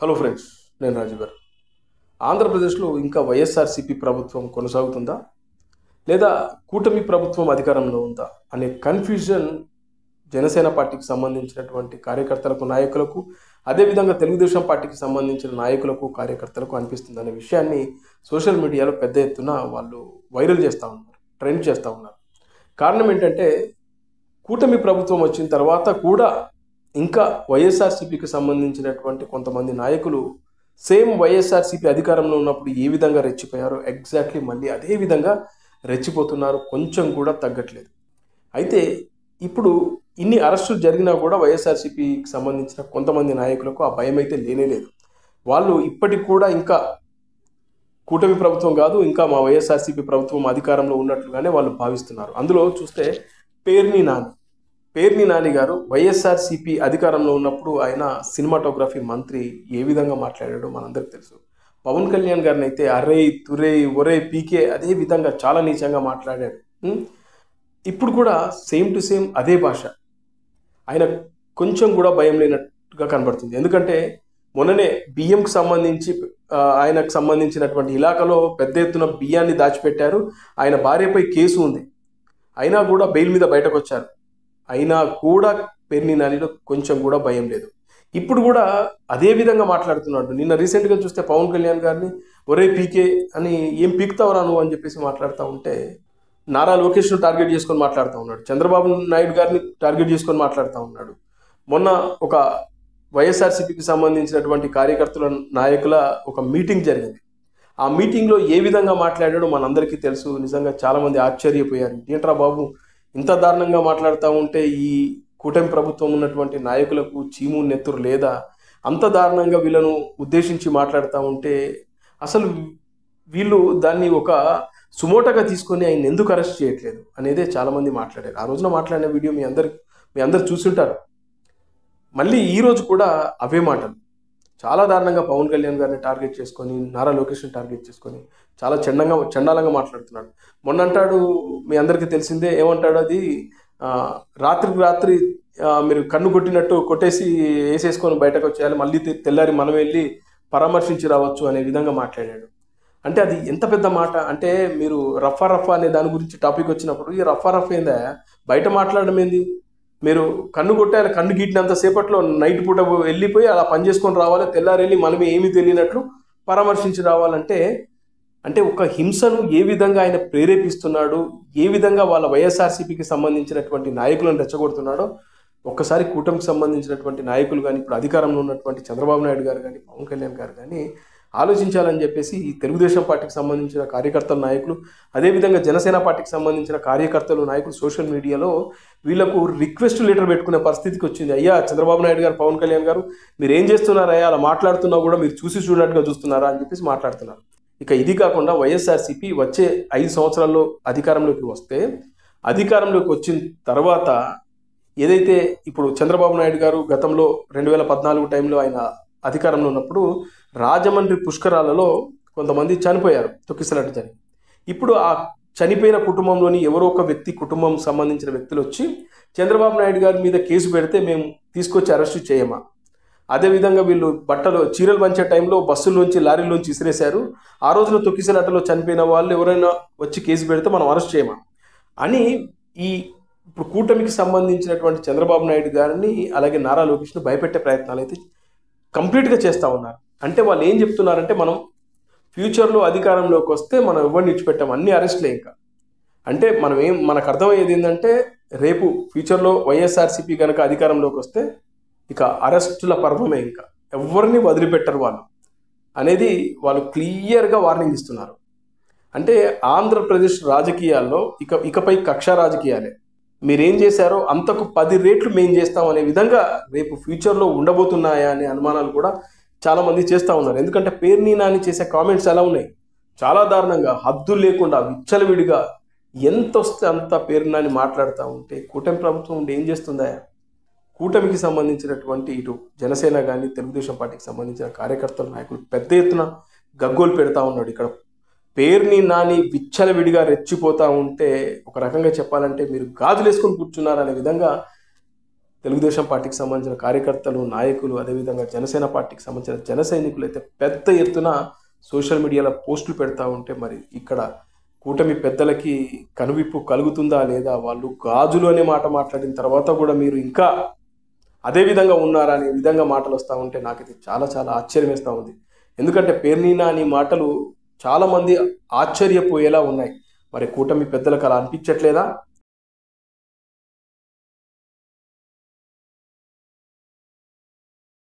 Hello friends, నేను రాజు గారు. ఆంధ్రప్రదేశ్లో ఇంకా వైఎస్ఆర్సీపీ ప్రభుత్వం కొనసాగుతుందా లేదా కూటమి ప్రభుత్వం అధికారంలో ఉందా అనే కన్ఫ్యూజన్ జనసేన పార్టీకి సంబంధించినటువంటి కార్యకర్తలకు, నాయకులకు, అదేవిధంగా తెలుగుదేశం పార్టీకి సంబంధించిన నాయకులకు, కార్యకర్తలకు అనిపిస్తుంది అనే విషయాన్ని సోషల్ మీడియాలో పెద్ద ఎత్తున వాళ్ళు వైరల్ చేస్తూ ఉన్నారు, ట్రెండ్ చేస్తూ ఉన్నారు. కారణం ఏంటంటే కూటమి ప్రభుత్వం వచ్చిన తర్వాత కూడా ఇంకా వైఎస్ఆర్సీపీకి సంబంధించినటువంటి కొంతమంది నాయకులు సేమ్ వైఎస్ఆర్సీపీ అధికారంలో ఉన్నప్పుడు ఏ విధంగా రెచ్చిపోయారో ఎగ్జాక్ట్లీ మళ్ళీ అదే విధంగా రెచ్చిపోతున్నారు. కొంచెం కూడా తగ్గట్లేదు. అయితే ఇప్పుడు ఇన్ని అరెస్టులు జరిగినా కూడా వైఎస్ఆర్సీపీకి సంబంధించిన కొంతమంది నాయకులకు ఆ భయం అయితే లేనేలేదు. వాళ్ళు ఇప్పటికి కూడా ఇంకా కూటమి ప్రభుత్వం కాదు, ఇంకా మా వైఎస్ఆర్సీపీ ప్రభుత్వం అధికారంలో ఉన్నట్లుగానే వాళ్ళు భావిస్తున్నారు. అందులో చూస్తే పేర్ని నాని గారు వైఎస్ఆర్సీపీ అధికారంలో ఉన్నప్పుడు ఆయన సినిమాటోగ్రఫీ మంత్రి ఏ విధంగా మాట్లాడాడో మనందరికి తెలుసు. పవన్ కళ్యాణ్ గారిని అయితే అరే తురే ఒరే పీకే అదే విధంగా చాలా నీచంగా మాట్లాడాడు. ఇప్పుడు కూడా సేమ్ టు సేమ్ అదే భాష. ఆయన కొంచెం కూడా భయం లేనట్టుగా కనబడుతుంది. ఎందుకంటే మొన్ననే బియ్యంకి సంబంధించి ఆయనకు సంబంధించినటువంటి ఇలాకాలో పెద్ద ఎత్తున బియ్యాన్ని దాచిపెట్టారు. ఆయన భార్యపై కేసు ఉంది, అయినా కూడా బెయిల్ మీద బయటకు వచ్చారు. అయినా కూడా పేర్ని నానిలో కొంచెం కూడా భయం లేదు. ఇప్పుడు కూడా అదే విధంగా మాట్లాడుతున్నాడు. నిన్న రీసెంట్గా చూస్తే పవన్ కళ్యాణ్ గారిని ఒరే పీకే అని ఏం పీకుతావురా నువ్వు అని చెప్పేసి మాట్లాడుతూ ఉంటే నారా లోకేష్ను టార్గెట్ చేసుకొని మాట్లాడుతూ ఉన్నాడు. చంద్రబాబు నాయుడు గారిని టార్గెట్ చేసుకొని మాట్లాడుతూ ఉన్నాడు. మొన్న ఒక వైఎస్ఆర్సీపీకి సంబంధించినటువంటి కార్యకర్తల నాయకుల ఒక మీటింగ్ జరిగింది. ఆ మీటింగ్లో ఏ విధంగా మాట్లాడాడో మనందరికీ తెలుసు. నిజంగా చాలామంది ఆశ్చర్యపోయారు. ఏంట్రా బాబు ఇంత దారుణంగా మాట్లాడుతూ ఉంటే ఈ కూటమి ప్రభుత్వం ఉన్నటువంటి నాయకులకు చీము నెత్తురు లేదా? అంత దారుణంగా వీళ్ళను ఉద్దేశించి మాట్లాడుతూ ఉంటే అసలు వీళ్ళు దాన్ని ఒక సుమోటగా తీసుకొని ఆయన ఎందుకు అరెస్ట్ చేయట్లేదు అనేదే చాలామంది మాట్లాడారు. ఆ రోజున మాట్లాడిన వీడియో మీ అందరు చూసుంటారు. మళ్ళీ ఈరోజు కూడా అవే మాటలు చాలా దారుణంగా పవన్ కళ్యాణ్ గారిని టార్గెట్ చేసుకొని, నారా లోకేష్ని టార్గెట్ చేసుకొని చాలా చండాలంగా మాట్లాడుతున్నాడు. మొన్న అంటాడు, మీ అందరికీ తెలిసిందే, ఏమంటాడు అది రాత్రికి రాత్రి మీరు కన్ను కొట్టినట్టు కొట్టేసి వేసేసుకొని బయటకు వచ్చేయాలి, మళ్ళీ తెల్లారి మనం వెళ్ళి పరామర్శించి రావచ్చు అనే విధంగా మాట్లాడాడు. అంటే అది ఎంత పెద్ద మాట అంటే, మీరు రఫా అనే దాని గురించి టాపిక్ వచ్చినప్పుడు ఈ రఫా ఏందా బయట మాట్లాడడం ఏంది? మీరు కన్ను కొట్టాలి, కన్ను గీటినంత సేపట్లో నైట్ పూట వెళ్ళిపోయి అలా పని చేసుకొని రావాలి, తెల్లారి వెళ్ళి మనమే ఏమీ తెలియనట్లు పరామర్శించి రావాలంటే అంటే ఒక హింసను ఏ విధంగా ఆయన ప్రేరేపిస్తున్నాడు, ఏ విధంగా వాళ్ళ వైఎస్ఆర్సీపీకి సంబంధించినటువంటి నాయకులను రెచ్చగొడుతున్నాడో ఒక్కసారి కూటమికి సంబంధించినటువంటి నాయకులు కానీ, ఇప్పుడు అధికారంలో ఉన్నటువంటి చంద్రబాబు నాయుడు గారు కానీ, పవన్ కళ్యాణ్ గారు కానీ ఆలోచించాలని చెప్పేసి ఈ తెలుగుదేశం పార్టీకి సంబంధించిన కార్యకర్తల నాయకులు, అదేవిధంగా జనసేన పార్టీకి సంబంధించిన కార్యకర్తలు నాయకులు సోషల్ మీడియాలో వీళ్ళకు రిక్వెస్ట్ లెటర్ పెట్టుకునే పరిస్థితికి వచ్చింది. అయ్యా చంద్రబాబు నాయుడు గారు, పవన్ కళ్యాణ్ గారు, మీరు ఏం చేస్తున్నారయ్యా, అలా మాట్లాడుతున్నా కూడా మీరు చూసి చూడట్టుగా చూస్తున్నారా అని చెప్పేసి మాట్లాడుతున్నారు. ఇక ఇది కాకుండా వైఎస్ఆర్సీపీ వచ్చే 5 సంవత్సరాల్లో అధికారంలోకి వస్తే, అధికారంలోకి వచ్చిన తర్వాత ఏదైతే ఇప్పుడు చంద్రబాబు నాయుడు గారు గతంలో 2014 టైంలో ఆయన అధికారంలో ఉన్నప్పుడు రాజమండ్రి పుష్కరాలలో కొంతమంది చనిపోయారు, తొక్కిసలాట జరిగి. ఇప్పుడు ఆ చనిపోయిన కుటుంబంలోని ఎవరో ఒక వ్యక్తి, కుటుంబం సంబంధించిన వ్యక్తులు వచ్చి చంద్రబాబు నాయుడు గారి మీద కేసు పెడితే మేము తీసుకొచ్చి అరెస్టు చేయమా? అదేవిధంగా వీళ్ళు చీరలు పంచే టైంలో బస్సుల్లోంచి, లారీలోంచి ఇసిరేశారు, ఆ రోజున తొక్కిసలాటలో చనిపోయిన వాళ్ళు ఎవరైనా వచ్చి కేసు పెడితే మనం అరెస్ట్ చేయమా అని ఈ ఇప్పుడు కూటమికి సంబంధించినటువంటి చంద్రబాబు నాయుడు గారిని, అలాగే నారా లోకేష్ను భయపెట్టే ప్రయత్నాలు అయితే కంప్లీట్గా చేస్తూ ఉన్నారు. అంటే వాళ్ళు ఏం చెప్తున్నారంటే, మనం ఫ్యూచర్లో అధికారంలోకి వస్తే మనం ఎవరిని ఇచ్చిపెట్టాం, అన్ని అరెస్ట్లే. ఇంకా అంటే మనకు అర్థమయ్యేది ఏంటంటే, రేపు ఫ్యూచర్లో వైఎస్ఆర్సీపీ కనుక అధికారంలోకి వస్తే ఇక అరెస్టుల పర్వమే, ఇంకా ఎవరిని వదిలిపెట్టరు వాళ్ళు అనేది వాళ్ళు క్లియర్గా వార్నింగ్ ఇస్తున్నారు. అంటే ఆంధ్రప్రదేశ్ రాజకీయాల్లో ఇకపై కక్ష రాజకీయాలే. మీరేం చేశారో అంతకు 10 రెట్లు మేము చేస్తాం అనే విధంగా రేపు ఫ్యూచర్లో ఉండబోతున్నాయా అనే అనుమానాలు కూడా చాలామంది చేస్తూ ఉన్నారు. ఎందుకంటే పేర్ని నాని చేసే కామెంట్స్ ఎలా ఉన్నాయి, చాలా దారుణంగా, హద్దులు లేకుండా, విచ్చలవిడిగా ఎంత వస్తే అంత పేర్ని నాని మాట్లాడుతూ ఉంటే కూటమి ప్రభుత్వం ఉండి ఏం చేస్తుందా? కూటమికి సంబంధించినటువంటి ఇటు జనసేన కానీ, తెలుగుదేశం పార్టీకి సంబంధించిన కార్యకర్తల నాయకులు పెద్ద ఎత్తున గగ్గోలు పెడతా ఉన్నాడు. ఇక్కడ పేర్ని నాని విచ్చలవిడిగా రెచ్చిపోతూ ఉంటే ఒక రకంగా చెప్పాలంటే మీరు గాజులు వేసుకొని కూర్చున్నారనే విధంగా తెలుగుదేశం పార్టీకి సంబంధించిన కార్యకర్తలు, నాయకులు, అదేవిధంగా జనసేన పార్టీకి సంబంధించిన జన సైనికులు అయితే పెద్ద ఎత్తున సోషల్ మీడియాలో పోస్టులు పెడతా ఉంటే మరి ఇక్కడ కూటమి పెద్దలకి కనువిప్పు కలుగుతుందా లేదా, వాళ్ళు గాజులు అనే మాట మాట్లాడిన తర్వాత కూడా మీరు ఇంకా అదే విధంగా ఉన్నారా అనే విధంగా మాటలు వస్తూ ఉంటే నాకైతే చాలా చాలా ఆశ్చర్యం వేస్తూ ఉంది. ఎందుకంటే పేర్ని నాని మాటలు చాలామంది ఆశ్చర్యపోయేలా ఉన్నాయి. మరి కూటమి పెద్దలకు అలా అనిపించట్లేదా?